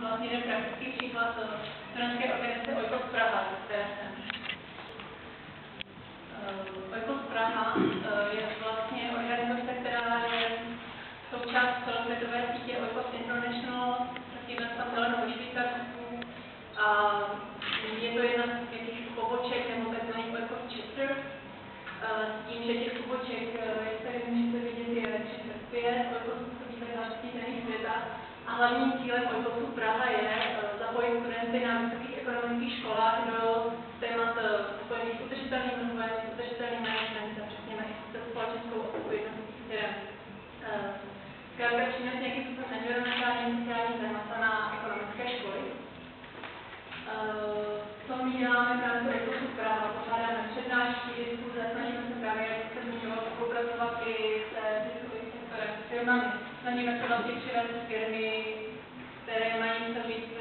Vlastně jeden praktický příklad studentské organizace Oikos Praha, které jsem. Oikos Praha je vlastně organizace, která je součást celosvětové sítě Oikos International, taky tam zeleno ve Švýcarsku. A je to jedna z těch poboček, nebo takzvaných Oikos Chapter. S tím, že těch poboček, jak tady můžete vidět, je 35, Oikos působí ve 20 zemích světa. A hlavním cílem Oikosu Praha je zapojit studenty na vysokých ekonomických školách do témat spojených s udržitelným rozvojem, s udržitelným managementem, řekněme i se společenskou odpovědností firem. Zkrátka přinést nějakým způsobem environmentální sociální témata na ekonomické školy. Co my děláme v rámci Oikosu Praha? Pořádáme přednášky, diskuze, snažíme se právě, jak se zmiňoval, spolupracovat i se ziskovým sektorem, s firmami. Snažíme se vlastně přivést firmy, které mají co říct